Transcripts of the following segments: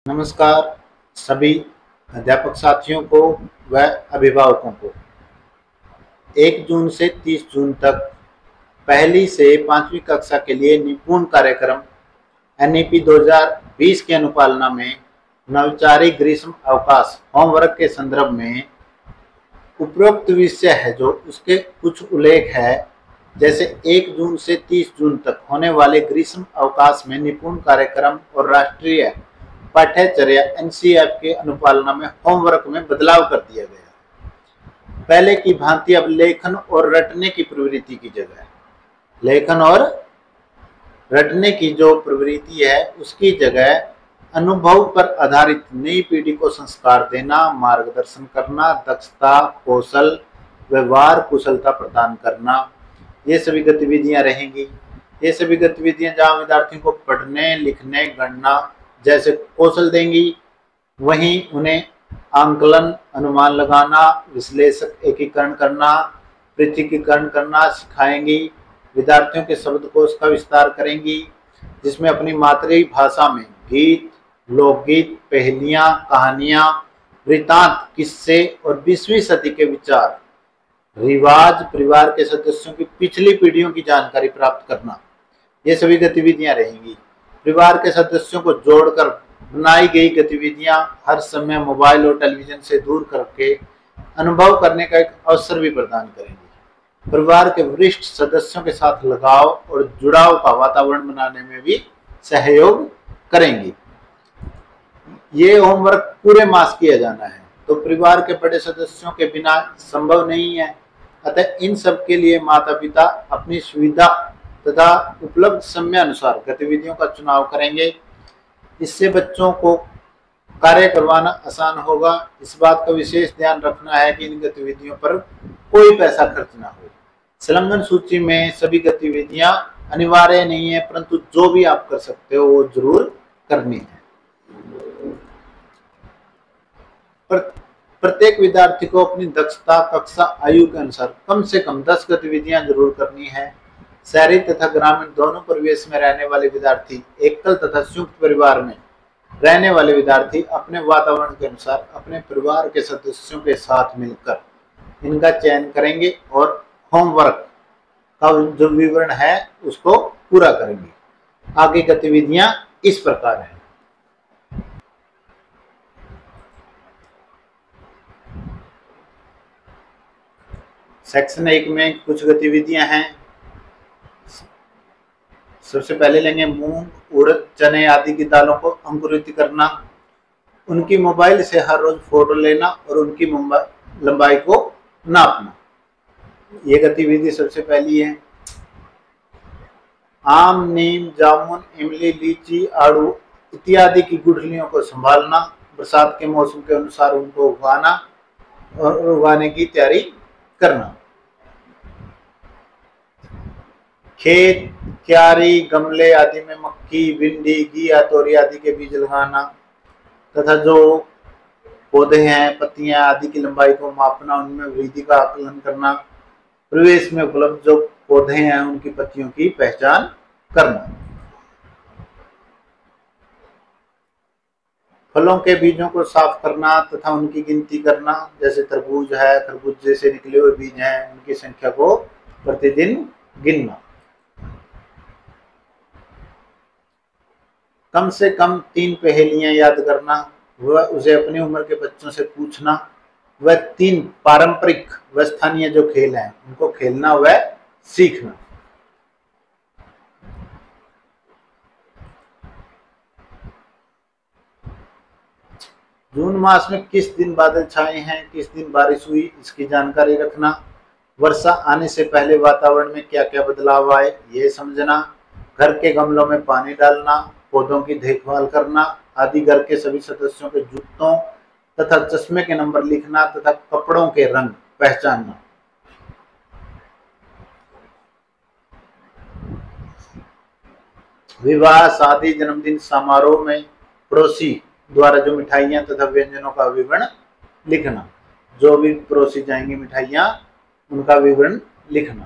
नमस्कार सभी अध्यापक साथियों को व अभिभावकों को। 1 जून से 30 जून तक पहली से 5वीं कक्षा के लिए निपुण कार्यक्रम NEP 2020 की अनुपालना में नवचारी ग्रीष्म अवकाश होमवर्क के संदर्भ में उपरोक्त विषय है जो उसके कुछ उल्लेख है। जैसे 1 जून से 30 जून तक होने वाले ग्रीष्म अवकाश में निपुण कार्यक्रम और राष्ट्रीय पाठ्यचर्या NCF के अनुपालना में होमवर्क में बदलाव कर दिया गया। पहले की भांति अब लेखन और रटने की प्रवृत्ति की जगह लेखन और रटने की जो प्रवृत्ति है उसकी जगह अनुभव पर आधारित नई पीढ़ी को संस्कार देना, मार्गदर्शन करना, दक्षता, कौशल, व्यवहार कुशलता प्रदान करना, ये सभी गतिविधियां रहेंगी। ये सभी गतिविधियां जहां विद्यार्थियों को पढ़ने, लिखने, गणना जैसे कौशल देंगी, वहीं उन्हें आंकलन, अनुमान लगाना, विश्लेषक एकीकरण करना, पृथकीकरण करना सिखाएंगी। विद्यार्थियों के शब्दकोश का विस्तार करेंगी, जिसमें अपनी मातृभाषा में गीत, लोकगीत, पहेलियां, कहानियां, वृत्तांत, किस्से और 20वीं सदी के विचार, रिवाज, परिवार के सदस्यों की पिछली पीढ़ियों की जानकारी प्राप्त करना, ये सभी गतिविधियां रहेंगी। परिवार के सदस्यों को जोड़कर बनाई गई गतिविधियां हर समय मोबाइल और टेलीविजन से दूर करके अनुभव करने का एक अवसर भी प्रदान करेंगी। परिवार के वरिष्ठ सदस्यों के साथ लगाव और जुड़ाव का वातावरण बनाने में भी सहयोग करेंगी। ये होमवर्क पूरे मास किया जाना है, तो परिवार के बड़े सदस्यों के बिना संभव नहीं है। अतः इन सब के लिए माता पिता अपनी सुविधा तथा उपलब्ध समय अनुसार गतिविधियों का चुनाव करेंगे। इससे बच्चों को कार्य करवाना आसान होगा। इस बात का विशेष ध्यान रखना है कि इन गतिविधियों पर कोई पैसा खर्च ना हो। संलग्न सूची में सभी गतिविधियां अनिवार्य नहीं है, परंतु जो भी आप कर सकते हो वो जरूर करनी है। प्रत्येक विद्यार्थी को अपनी दक्षता, कक्षा, आयु के अनुसार कम से कम 10 गतिविधियां जरूर करनी है। शहरी तथा ग्रामीण दोनों परिवेश में रहने वाले विद्यार्थी, एकल तथा संयुक्त परिवार में रहने वाले विद्यार्थी अपने वातावरण के अनुसार अपने परिवार के सदस्यों के साथ मिलकर इनका चयन करेंगे और होमवर्क का जो विवरण है उसको पूरा करेंगे। आगे गतिविधियां इस प्रकार है। सेक्शन 1 में कुछ गतिविधियां हैं। सबसे पहले लेंगे मूंग, उड़द, चने आदि की दालों को अंकुरित करना, उनकी मोबाइल से हर रोज फोटो लेना और उनकी लंबाई को नापना। ये गतिविधि सबसे पहली है। आम, नीम, जामुन, इमली, लीची, आड़ू इत्यादि की गुठलियों को संभालना, बरसात के मौसम के अनुसार उनको उगाना और उगाने की तैयारी करना। खेत, क्यारी, गमले आदि में मक्की, भिंडी, घिया, तोरी आदि के बीज लगाना तथा जो पौधे हैं, पत्तियां आदि की लंबाई को मापना, उनमें वृद्धि का आकलन करना। परिवेश में उपलब्ध जो पौधे हैं उनकी पत्तियों की पहचान करना। फलों के बीजों को साफ करना तथा उनकी गिनती करना। जैसे तरबूज है, खरबूजे से निकले हुए बीज हैं, उनकी संख्या को प्रतिदिन गिनना। कम से कम 3 पहेलियां याद करना, वह उसे अपनी उम्र के बच्चों से पूछना। वह 3 पारंपरिक व स्थानीय जो खेल हैं उनको खेलना व सीखना। जून मास में किस दिन बादल छाए हैं, किस दिन बारिश हुई, इसकी जानकारी रखना। वर्षा आने से पहले वातावरण में क्या क्या बदलाव आए, ये समझना। घर के गमलों में पानी डालना, पौधों की देखभाल करना आदि। घर के सभी सदस्यों के जूतों तथा चश्मे के नंबर लिखना तथा कपड़ों के रंग पहचानना। विवाह, शादी, जन्मदिन समारोह में पड़ोसी द्वारा जो मिठाइयां तथा व्यंजनों का विवरण लिखना। जो भी परोसी जाएंगी मिठाइयां उनका विवरण लिखना।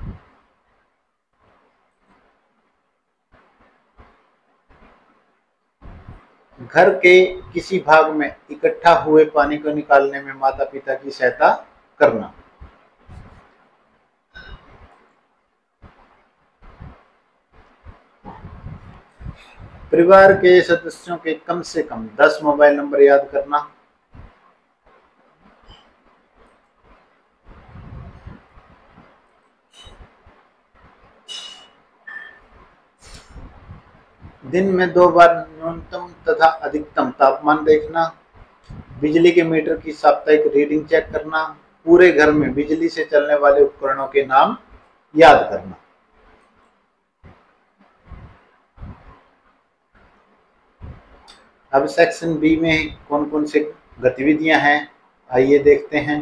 घर के किसी भाग में इकट्ठा हुए पानी को निकालने में माता पिता की सहायता करना। परिवार के सदस्यों के कम से कम 10 मोबाइल नंबर याद करना। दिन में 2 बार न्यूनतम तथा अधिकतम तापमान देखना। बिजली के मीटर की साप्ताहिक रीडिंग चेक करना। पूरे घर में बिजली से चलने वाले उपकरणों के नाम याद करना। अब सेक्शन बी में कौन कौन से गतिविधियां हैं, आइए देखते हैं।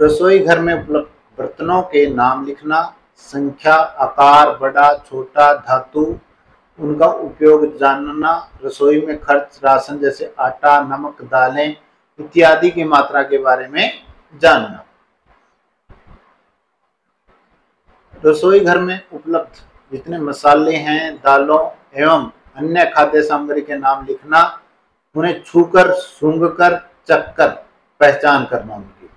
रसोई घर में उपलब्ध बर्तनों के नाम लिखना। संख्या, आकार, बड़ा, छोटा, धातु, उनका उपयोग जानना। रसोई में खर्च, राशन जैसे आटा, नमक, दालें इत्यादि की मात्रा के बारे में जानना। रसोई घर में उपलब्ध जितने मसाले हैं, दालों एवं अन्य खाद्य सामग्री के नाम लिखना। उन्हें छूकर, सूंघकर, चखकर पहचान करना उनकी।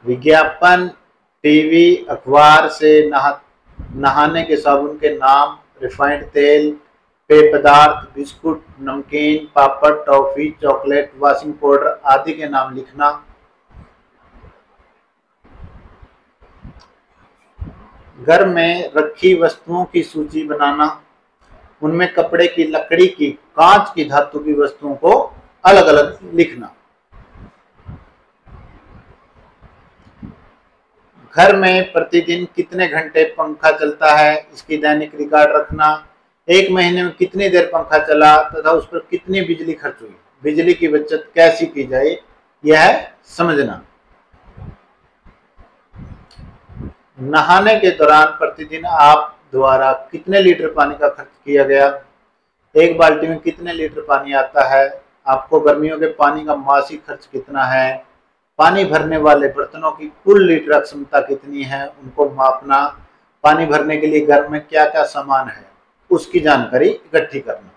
विज्ञापन, टीवी, अखबार से नहाने के साबुन के नाम, रिफाइंड तेल, पेय पदार्थ, बिस्कुट, नमकीन, पापड़, टॉफी, चॉकलेट, वॉशिंग पाउडर आदि के नाम लिखना। घर में रखी वस्तुओं की सूची बनाना। उनमें कपड़े की, लकड़ी की, कांच की, धातु की वस्तुओं को अलग अलग लिखना। घर में प्रतिदिन कितने घंटे पंखा चलता है, इसकी दैनिक रिकॉर्ड रखना। एक महीने में कितनी देर पंखा चला तथा उस पर कितनी बिजली खर्च हुई, बिजली की बचत कैसी की जाए, यह समझना। नहाने के दौरान प्रतिदिन आप द्वारा कितने लीटर पानी का खर्च किया गया, एक बाल्टी में कितने लीटर पानी आता है, आपको गर्मियों के पानी का मासिक खर्च कितना है, पानी भरने वाले बर्तनों की कुल लीटर क्षमता कितनी है, उनको मापना। पानी भरने के लिए घर में क्या क्या सामान है, उसकी जानकारी इकट्ठी करना।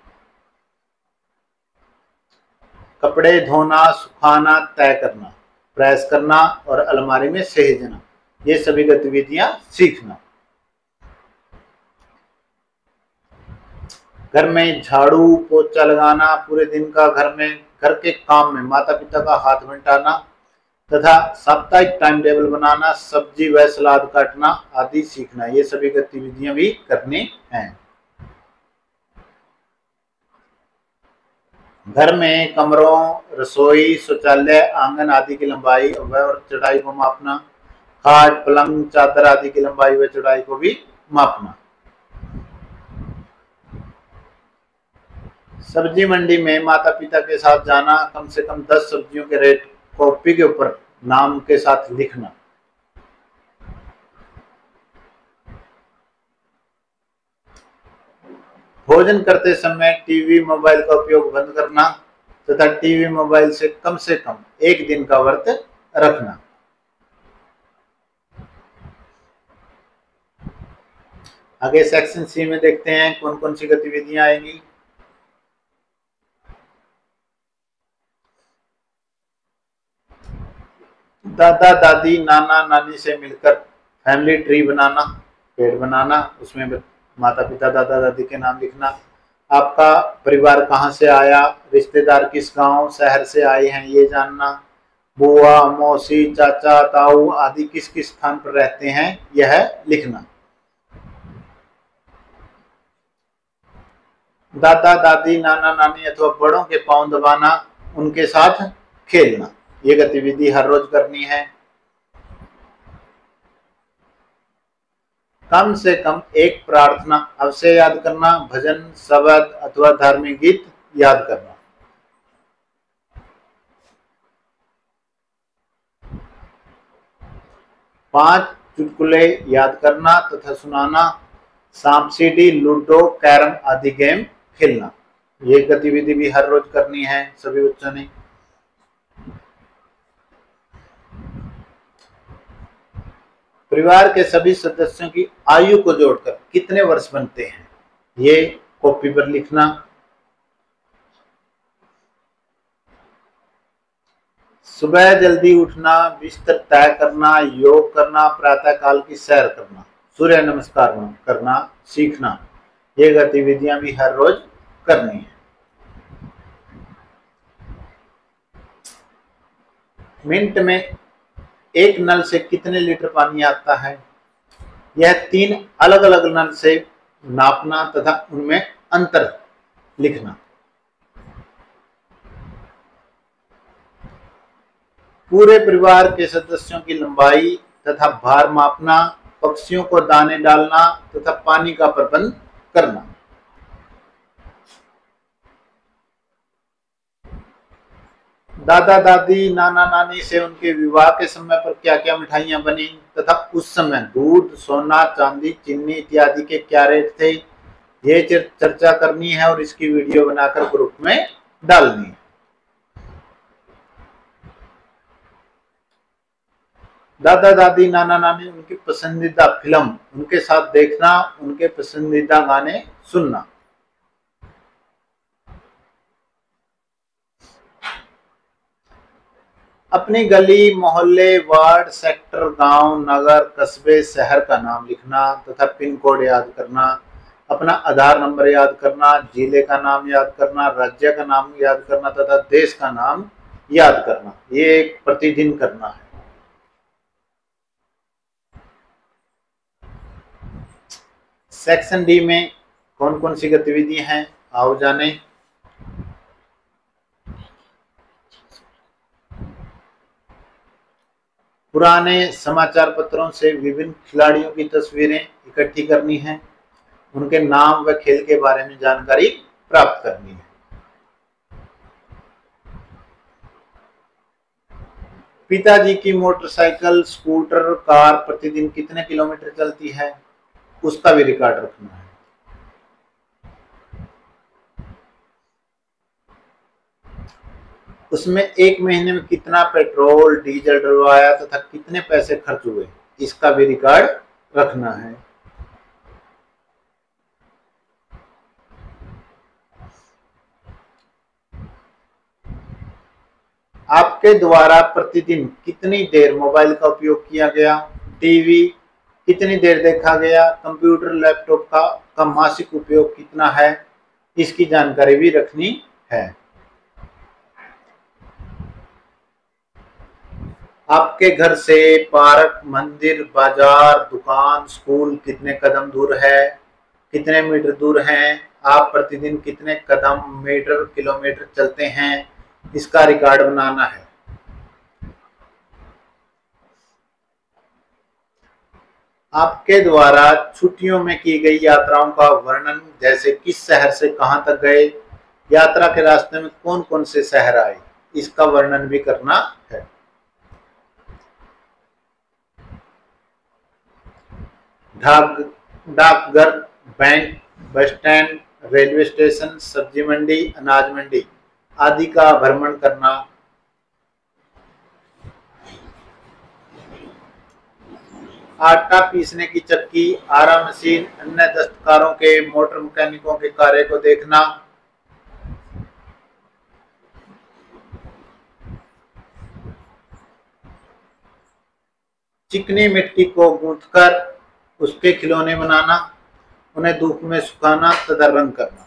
कपड़े धोना, सुखाना, तय करना, प्रेस करना और अलमारी में सहेजना, ये सभी गतिविधियां सीखना। घर में झाड़ू पोछा लगाना, पूरे दिन का घर के काम में माता पिता का हाथ बंटाना तथा साप्ताहिक टाइम टेबल बनाना, सब्जी व सलाद काटना आदि सीखना, ये सभी गतिविधियां भी करनी हैं। घर में कमरों, रसोई, शौचालय, आंगन आदि की लंबाई व चौड़ाई को मापना। खाट, पलंग, चादर आदि की लंबाई व चौड़ाई को भी मापना। सब्जी मंडी में माता पिता के साथ जाना, कम से कम 10 सब्जियों के रेट कॉपी के ऊपर नाम के साथ लिखना। भोजन करते समय टीवी मोबाइल का उपयोग बंद करना तथा टीवी मोबाइल से कम 1 दिन का व्रत रखना। आगे सेक्शन सी में देखते हैं कौन कौन सी गतिविधियां आएंगी। दादा दादी, नाना नानी से मिलकर फैमिली ट्री बनाना, पेड़ बनाना, उसमें माता पिता दादा दादी के नाम लिखना। आपका परिवार कहाँ से आया, रिश्तेदार किस गांव शहर से आए हैं ये जानना। बुआ, मौसी, चाचा, ताऊ आदि किस किस स्थान पर रहते हैं यह लिखना। दादा दादी, नाना नानी अथवा बड़ों के पांव दबाना, उनके साथ खेलना, ये गतिविधि हर रोज करनी है। कम से कम एक प्रार्थना अवश्य याद करना, भजन, शब्द अथवा धार्मिक गीत याद करना। पांच चुटकुले याद करना तथा सुनाना। सांप सीढ़ी, लूडो, कैरम आदि गेम खेलना, ये गतिविधि भी हर रोज करनी है सभी बच्चों ने। परिवार के सभी सदस्यों की आयु को जोड़कर कितने वर्ष बनते हैं, ये कॉपी पर लिखना। सुबह जल्दी उठना, बिस्तर तय करना, योग करना, प्रातः काल की सैर करना, सूर्य नमस्कार करना सीखना, ये गतिविधियां भी हर रोज करनी है। मिनट में एक नल से कितने लीटर पानी आता है, यह 3 अलग अलग नल से नापना तथा उनमें अंतर लिखना। पूरे परिवार के सदस्यों की लंबाई तथा भार मापना, पक्षियों को दाने डालना तथा पानी का प्रबंध करना। दादा दादी नाना नानी से उनके विवाह के समय पर क्या क्या मिठाइयां बनी तथा उस समय दूध, सोना, चांदी, चीनी इत्यादि के क्या रेट थे, ये चर्चा करनी है और इसकी वीडियो बनाकर ग्रुप में डालनी है। दादा दादी नाना नानी उनकी पसंदीदा फिल्म उनके साथ देखना, उनके पसंदीदा गाने सुनना। अपनी गली, मोहल्ले, वार्ड, सेक्टर, गांव, नगर, कस्बे, शहर का नाम लिखना तथा पिन कोड याद करना। अपना आधार नंबर याद करना, जिले का नाम याद करना, राज्य का नाम याद करना तथा देश का नाम याद करना, ये प्रतिदिन करना है। सेक्शन डी में कौन कौन सी गतिविधियां हैं, आओ जाने। पुराने समाचार पत्रों से विभिन्न खिलाड़ियों की तस्वीरें इकट्ठी करनी है, उनके नाम व खेल के बारे में जानकारी प्राप्त करनी है। पिताजी की मोटरसाइकिल, स्कूटर, कार प्रतिदिन कितने किलोमीटर चलती है, उसका भी रिकॉर्ड रखना है। उसमें एक महीने में कितना पेट्रोल डीजल डलवाया तथा कितने पैसे खर्च हुए, इसका भी रिकॉर्ड रखना है। आपके द्वारा प्रतिदिन कितनी देर मोबाइल का उपयोग किया गया, टीवी कितनी देर देखा गया, कंप्यूटर लैपटॉप का मासिक उपयोग कितना है, इसकी जानकारी भी रखनी है। आपके घर से पार्क, मंदिर, बाजार, दुकान, स्कूल कितने कदम दूर है, कितने मीटर दूर हैं, आप प्रतिदिन कितने कदम, मीटर, किलोमीटर चलते हैं, इसका रिकॉर्ड बनाना है। आपके द्वारा छुट्टियों में की गई यात्राओं का वर्णन, जैसे किस शहर से कहां तक गए, यात्रा के रास्ते में कौन कौन से शहर आए, इसका वर्णन भी करना है। डाकघर, bank, bus stand, railway station, सब्जी मंडी, अनाज मंडी आदि का भ्रमण करना। आटा पीसने की चक्की, आरा मशीन, अन्य दस्तकारों के, मोटर मैकेनिकों के कार्य को देखना। चिकनी मिट्टी को गूंथकर उसके खिलौने बनाना, उन्हें धूप में सुखाना तथा रंग करना,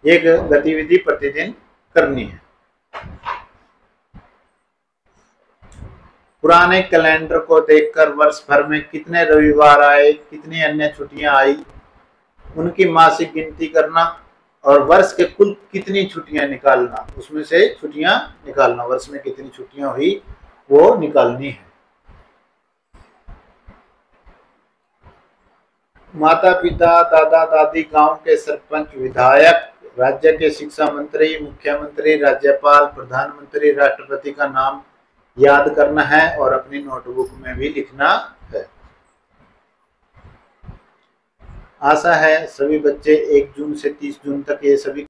ये गतिविधि प्रतिदिन करनी है। पुराने कैलेंडर को देखकर वर्ष भर में कितने रविवार आए, कितनी अन्य छुट्टियां आई, उनकी मासिक गिनती करना और वर्ष के कुल कितनी छुट्टियां निकालना, उसमें से छुट्टियां निकालना, वर्ष में कितनी छुट्टियां हुई वो निकालनी है। माता पिता, दादा दादी, गांव के सरपंच, विधायक, राज्य के शिक्षा मंत्री, मुख्यमंत्री, राज्यपाल, प्रधानमंत्री, राष्ट्रपति का नाम याद करना है और अपनी नोटबुक में भी लिखना है। आशा है सभी बच्चे 1 जून से 30 जून तक ये सभी